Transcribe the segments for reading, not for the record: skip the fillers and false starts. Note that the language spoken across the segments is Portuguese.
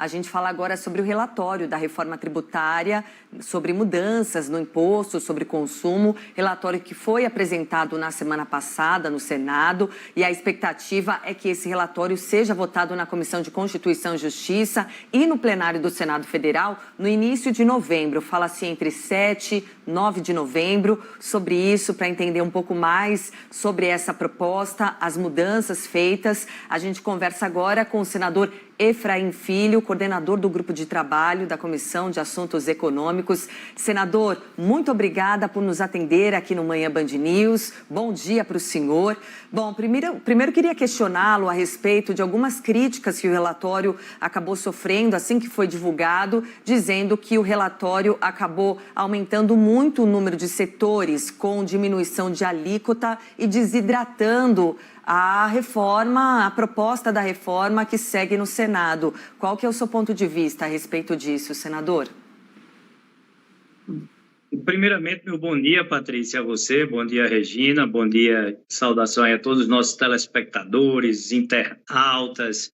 A gente fala agora sobre o relatório da reforma tributária, sobre mudanças no imposto, sobre consumo, relatório que foi apresentado na semana passada no Senado, e a expectativa é que esse relatório seja votado na Comissão de Constituição e Justiça e no plenário do Senado Federal no início de novembro. Fala-se entre 7 e 9 de novembro. Sobre isso, para entender um pouco mais sobre essa proposta, as mudanças feitas, a gente conversa agora com o senador Efraim Filho, coordenador do Grupo de Trabalho da Comissão de Assuntos Econômicos. Senador, muito obrigada por nos atender aqui no Manhã Band News. Bom dia para o senhor. Bom, primeiro queria questioná-lo a respeito de algumas críticas que o relatório acabou sofrendo assim que foi divulgado, dizendo que o relatório acabou aumentando muito o número de setores com diminuição de alíquota e desidratando a reforma, a proposta da reforma que segue no Senado. Qual que é o seu ponto de vista a respeito disso, senador? Primeiramente, meu bom dia, Patrícia, a você, bom dia, Regina, bom dia, saudação aí a todos os nossos telespectadores, internautas,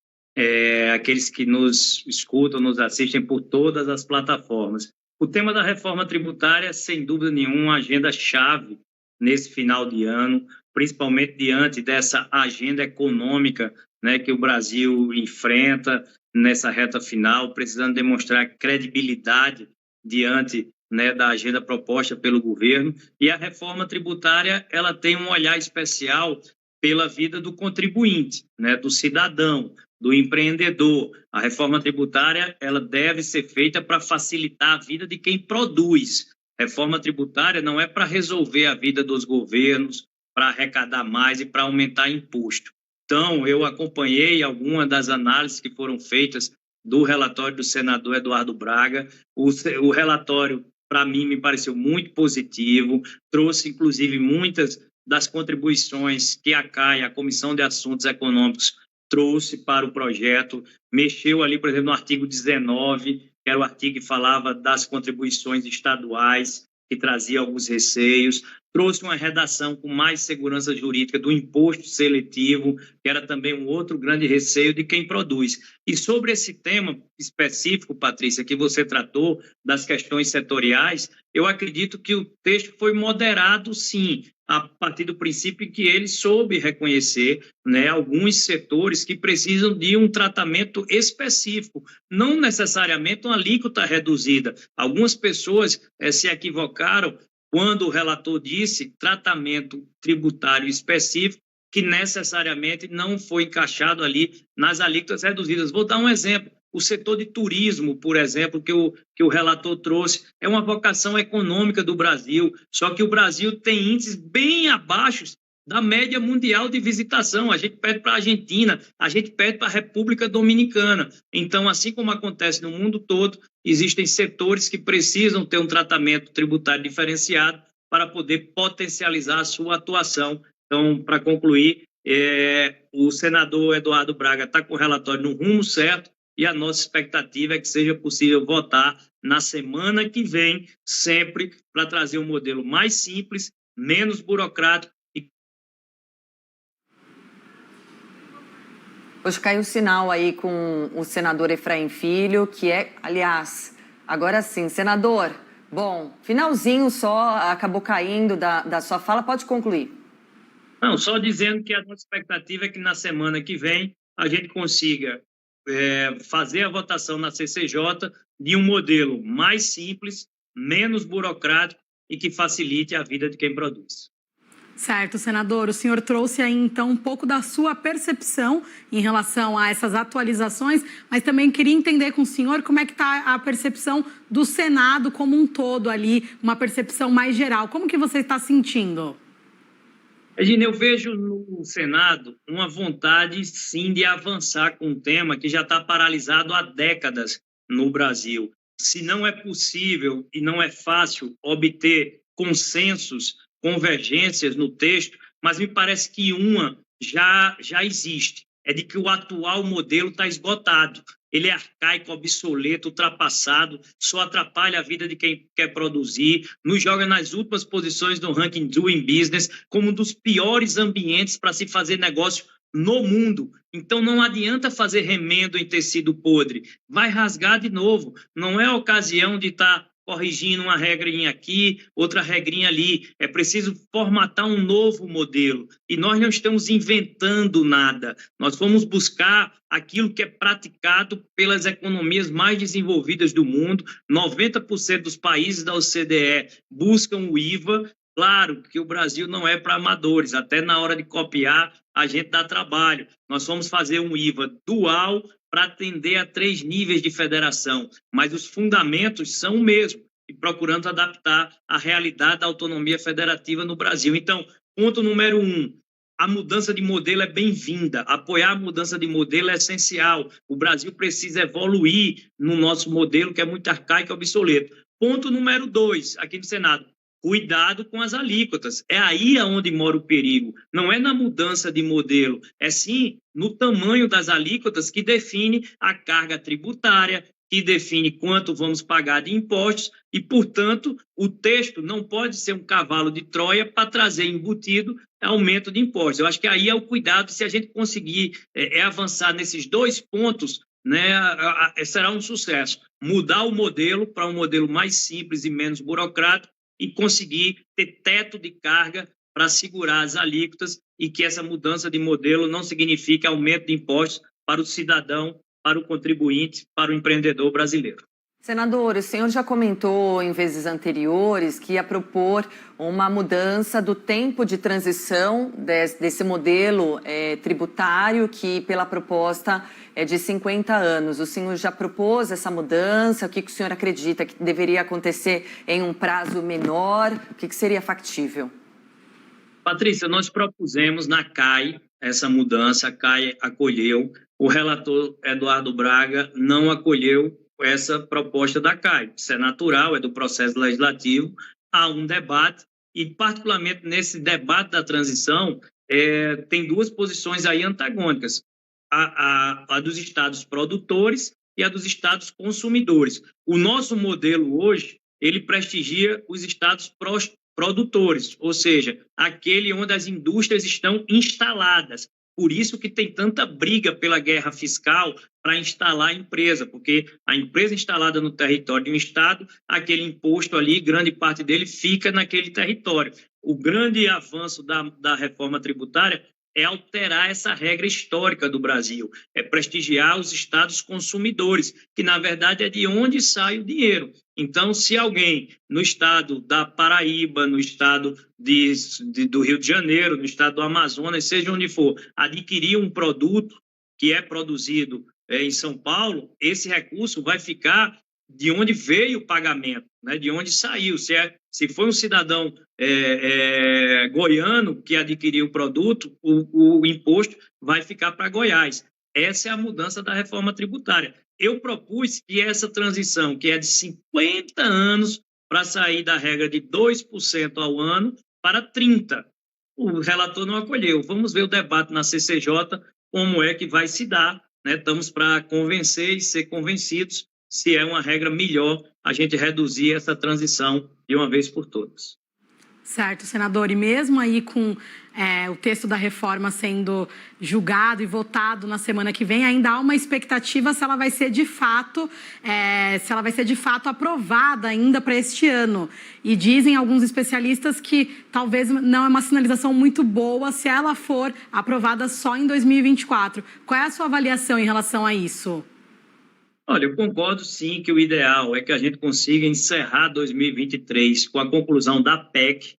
aqueles que nos escutam, nos assistem por todas as plataformas. O tema da reforma tributária, sem dúvida nenhuma, agenda-chave nesse final de ano, principalmente diante dessa agenda econômica, né, que o Brasil enfrenta nessa reta final, precisando demonstrar credibilidade diante, né, da agenda proposta pelo governo. E a reforma tributária, ela tem um olhar especial pela vida do contribuinte, né, do cidadão, do empreendedor. A reforma tributária, ela deve ser feita para facilitar a vida de quem produz. Reforma tributária não é para resolver a vida dos governos, para arrecadar mais e para aumentar imposto. Então, eu acompanhei algumas das análises que foram feitas do relatório do senador Eduardo Braga. O relatório, para mim, me pareceu muito positivo, trouxe, inclusive, muitas das contribuições que a CAE, a Comissão de Assuntos Econômicos, trouxe para o projeto, mexeu ali, por exemplo, no artigo 19, que era o artigo que falava das contribuições estaduais, que trazia alguns receios, trouxe uma redação com mais segurança jurídica do imposto seletivo, que era também um outro grande receio de quem produz. E sobre esse tema específico, Patrícia, que você tratou, das questões setoriais, eu acredito que o texto foi moderado, sim, a partir do princípio que ele soube reconhecer, né, alguns setores que precisam de um tratamento específico, não necessariamente uma alíquota reduzida. Algumas pessoas se equivocaram quando o relator disse tratamento tributário específico, que necessariamente não foi encaixado ali nas alíquotas reduzidas. Vou dar um exemplo. O setor de turismo, por exemplo, que o relator trouxe, é uma vocação econômica do Brasil, só que o Brasil tem índices bem abaixo da média mundial de visitação. A gente pede para a Argentina, a gente pede para a República Dominicana. Então, assim como acontece no mundo todo, existem setores que precisam ter um tratamento tributário diferenciado para poder potencializar a sua atuação. Então, para concluir, o senador Eduardo Braga está com o relatório no rumo certo, e a nossa expectativa é que seja possível votar na semana que vem, sempre para trazer um modelo mais simples, menos burocrático. Hoje caiu o sinal aí com o senador Efraim Filho, que é, aliás, agora sim, senador, bom, finalzinho só acabou caindo da sua fala, pode concluir. Não, só dizendo que a nossa expectativa é que na semana que vem a gente consiga fazer a votação na CCJ de um modelo mais simples, menos burocrático e que facilite a vida de quem produz. Certo, senador. O senhor trouxe aí, então, um pouco da sua percepção em relação a essas atualizações, mas também queria entender com o senhor como é que está a percepção do Senado como um todo ali, uma percepção mais geral. Como que você está sentindo? Regina, eu vejo no Senado uma vontade, sim, de avançar com um tema que já está paralisado há décadas no Brasil. Se não é possível e não é fácil obter consensos, convergências no texto, mas me parece que uma já existe. É de que o atual modelo está esgotado. Ele é arcaico, obsoleto, ultrapassado, só atrapalha a vida de quem quer produzir, nos joga nas últimas posições do ranking Doing Business, como um dos piores ambientes para se fazer negócio no mundo. Então, não adianta fazer remendo em tecido podre. Vai rasgar de novo. Não é ocasião de estar corrigindo uma regrinha aqui, outra regrinha ali. É preciso formatar um novo modelo. E nós não estamos inventando nada. Nós fomos buscar aquilo que é praticado pelas economias mais desenvolvidas do mundo. 90% dos países da OCDE buscam o IVA. Claro que o Brasil não é para amadores, até na hora de copiar a gente dá trabalho. Nós vamos fazer um IVA dual para atender a 3 níveis de federação, mas os fundamentos são o mesmo, e procurando adaptar a realidade da autonomia federativa no Brasil. Então, ponto número 1, a mudança de modelo é bem-vinda, apoiar a mudança de modelo é essencial. O Brasil precisa evoluir no nosso modelo, que é muito arcaico e obsoleto. Ponto número 2, aqui no Senado, cuidado com as alíquotas. É aí onde mora o perigo. Não é na mudança de modelo, é sim no tamanho das alíquotas que define a carga tributária, que define quanto vamos pagar de impostos e, portanto, o texto não pode ser um cavalo de Troia para trazer embutido aumento de impostos. Eu acho que aí é o cuidado, se a gente conseguir avançar nesses 2 pontos, né, será um sucesso. Mudar o modelo para um modelo mais simples e menos burocrático, e conseguir ter teto de carga para segurar as alíquotas e que essa mudança de modelo não signifique aumento de impostos para o cidadão, para o contribuinte, para o empreendedor brasileiro. Senador, o senhor já comentou em vezes anteriores que ia propor uma mudança do tempo de transição desse modelo tributário, que pela proposta é de 50 anos. O senhor já propôs essa mudança? O que o senhor acredita que deveria acontecer em um prazo menor? O que seria factível? Patrícia, nós propusemos na CAI essa mudança, a CAI acolheu, o relator Eduardo Braga não acolheu essa proposta da CAI. Isso é natural, é do processo legislativo, há um debate e, particularmente nesse debate da transição, tem 2 posições aí antagônicas, a dos estados produtores e a dos estados consumidores. O nosso modelo hoje, ele prestigia os estados produtores, ou seja, aquele onde as indústrias estão instaladas. Por isso que tem tanta briga pela guerra fiscal para instalar a empresa, porque a empresa instalada no território de um estado, aquele imposto ali, grande parte dele fica naquele território. O grande avanço da reforma tributária é alterar essa regra histórica do Brasil, é prestigiar os estados consumidores, que na verdade é de onde sai o dinheiro. Então, se alguém no estado da Paraíba, no estado do Rio de Janeiro, no estado do Amazonas, seja onde for, adquirir um produto que é produzido em São Paulo, esse recurso vai ficar de onde veio o pagamento, né? De onde saiu. Se foi um cidadão goiano que adquiriu o produto, o imposto vai ficar para Goiás. Essa é a mudança da reforma tributária. Eu propus que essa transição, que é de 50 anos, para sair da regra de 2% ao ano para 30%. O relator não acolheu. Vamos ver o debate na CCJ, como é que vai se dar, né? Estamos para convencer e ser convencidos se é uma regra melhor a gente reduzir essa transição de uma vez por todas. Certo, senador. E mesmo aí com o texto da reforma sendo julgado e votado na semana que vem, ainda há uma expectativa se ela vai ser de fato, aprovada ainda para este ano. E dizem alguns especialistas que talvez não é uma sinalização muito boa se ela for aprovada só em 2024. Qual é a sua avaliação em relação a isso? Olha, eu concordo sim que o ideal é que a gente consiga encerrar 2023 com a conclusão da PEC,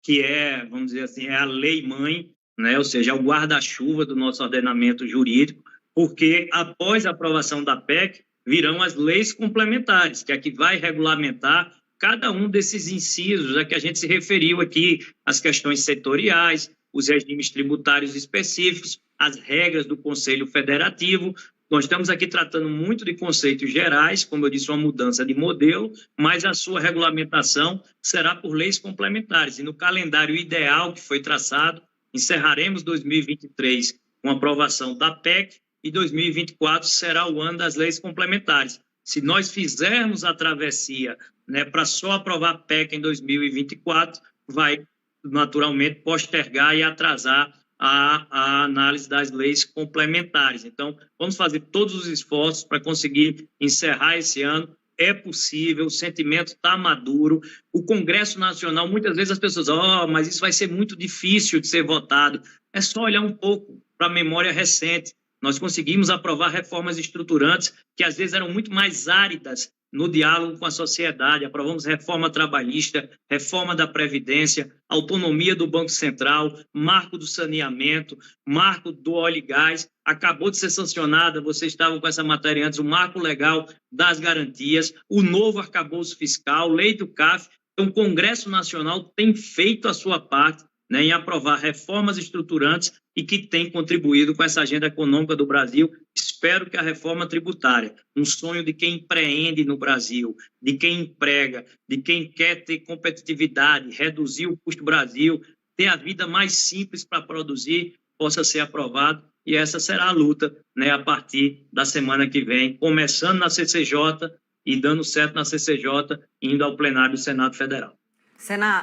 que é, vamos dizer assim, é a lei-mãe, né? Ou seja, é o guarda-chuva do nosso ordenamento jurídico, porque após a aprovação da PEC virão as leis complementares, que é a que vai regulamentar cada um desses incisos a que a gente se referiu aqui, as questões setoriais, os regimes tributários específicos, as regras do Conselho Federativo. Nós estamos aqui tratando muito de conceitos gerais, como eu disse, uma mudança de modelo, mas a sua regulamentação será por leis complementares. E no calendário ideal que foi traçado, encerraremos 2023 com a aprovação da PEC e 2024 será o ano das leis complementares. Se nós fizermos a travessia, né, para só aprovar a PEC em 2024, vai naturalmente postergar e atrasar a análise das leis complementares. Então, vamos fazer todos os esforços para conseguir encerrar esse ano. É possível, o sentimento está maduro. O Congresso Nacional, muitas vezes as pessoas mas isso vai ser muito difícil de ser votado. É só olhar um pouco para a memória recente. Nós conseguimos aprovar reformas estruturantes que às vezes eram muito mais áridas no diálogo com a sociedade. Aprovamos reforma trabalhista, reforma da Previdência, autonomia do Banco Central, marco do saneamento, marco do óleo e gás. Acabou de ser sancionada, vocês estavam com essa matéria antes, o marco legal das garantias, o novo arcabouço fiscal, lei do CAF. Então, o Congresso Nacional tem feito a sua parte, né, em aprovar reformas estruturantes e que tem contribuído com essa agenda econômica do Brasil. Espero que a reforma tributária, um sonho de quem empreende no Brasil, de quem emprega, de quem quer ter competitividade, reduzir o custo do Brasil, ter a vida mais simples para produzir, possa ser aprovado. E essa será a luta, né, a partir da semana que vem, começando na CCJ e dando certo na CCJ, indo ao plenário do Senado Federal.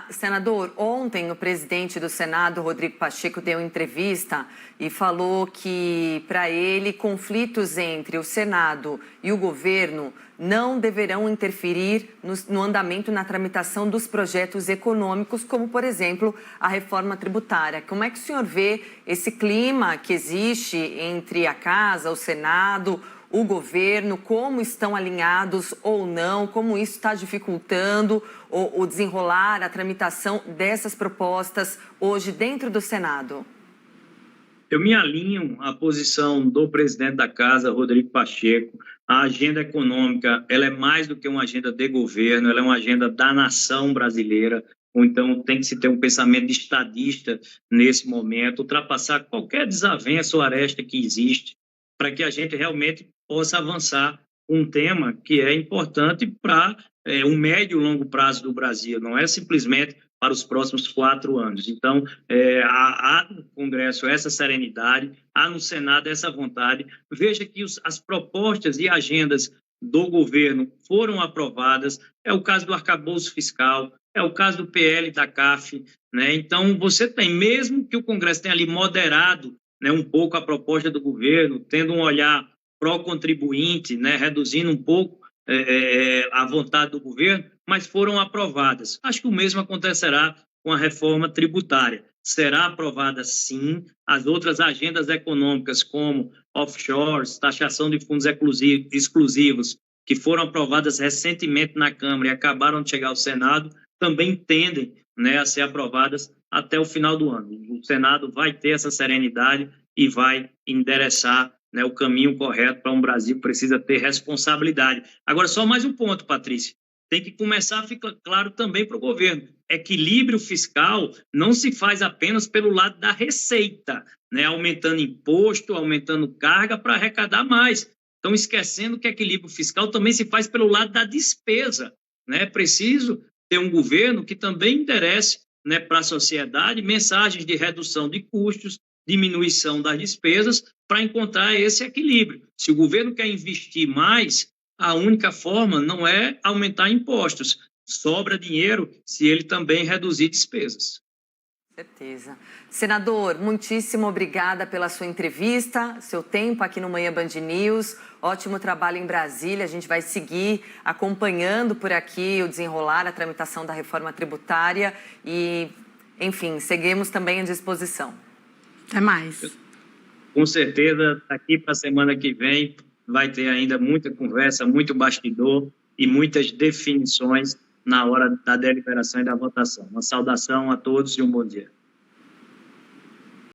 Senador, ontem o presidente do Senado, Rodrigo Pacheco, deu entrevista e falou que, para ele, conflitos entre o Senado e o governo não deverão interferir no andamento, na tramitação dos projetos econômicos, como, por exemplo, a reforma tributária. Como é que o senhor vê esse clima que existe entre a Casa, o Senado, o governo, como estão alinhados ou não, como isso está dificultando o desenrolar, a tramitação dessas propostas hoje dentro do Senado? Eu me alinho à posição do presidente da Casa, Rodrigo Pacheco. A agenda econômica, ela é mais do que uma agenda de governo, ela é uma agenda da nação brasileira. Ou então tem que se ter um pensamento de estadista nesse momento, ultrapassar qualquer desavença ou aresta que existe, para que a gente realmente possa avançar um tema que é importante para o médio e longo prazo do Brasil, não é simplesmente para os próximos 4 anos. Então, há no Congresso essa serenidade, há no Senado essa vontade. Veja que as propostas e agendas do governo foram aprovadas, é o caso do arcabouço fiscal, é o caso do PL da CAF, né? Então, você tem, mesmo que o Congresso tenha ali moderado, né, um pouco a proposta do governo, tendo um olhar pró-contribuinte, né, reduzindo um pouco a vontade do governo, mas foram aprovadas. Acho que o mesmo acontecerá com a reforma tributária. Será aprovada, sim. As outras agendas econômicas, como offshores, taxação de fundos exclusivos, que foram aprovadas recentemente na Câmara e acabaram de chegar ao Senado, também tendem, né, a ser aprovadas até o final do ano. O Senado vai ter essa serenidade e vai endereçar, né, o caminho correto para um Brasil que precisa ter responsabilidade. Agora, só mais um ponto, Patrícia. Tem que começar a ficar claro também para o governo. Equilíbrio fiscal não se faz apenas pelo lado da receita, né, aumentando imposto, aumentando carga para arrecadar mais. Estão esquecendo que equilíbrio fiscal também se faz pelo lado da despesa, né? É preciso ter um governo que também interesse, né, para a sociedade mensagens de redução de custos, diminuição das despesas, para encontrar esse equilíbrio. Se o governo quer investir mais, a única forma não é aumentar impostos. Sobra dinheiro se ele também reduzir despesas. Certeza. Senador, muitíssimo obrigada pela sua entrevista, seu tempo aqui no Manhã Band News. Ótimo trabalho em Brasília. A gente vai seguir acompanhando por aqui o desenrolar, a tramitação da reforma tributária e, enfim, seguimos também à disposição. Até mais. Com certeza, daqui para a semana que vem vai ter ainda muita conversa, muito bastidor e muitas definições na hora da deliberação e da votação. Uma saudação a todos e um bom dia.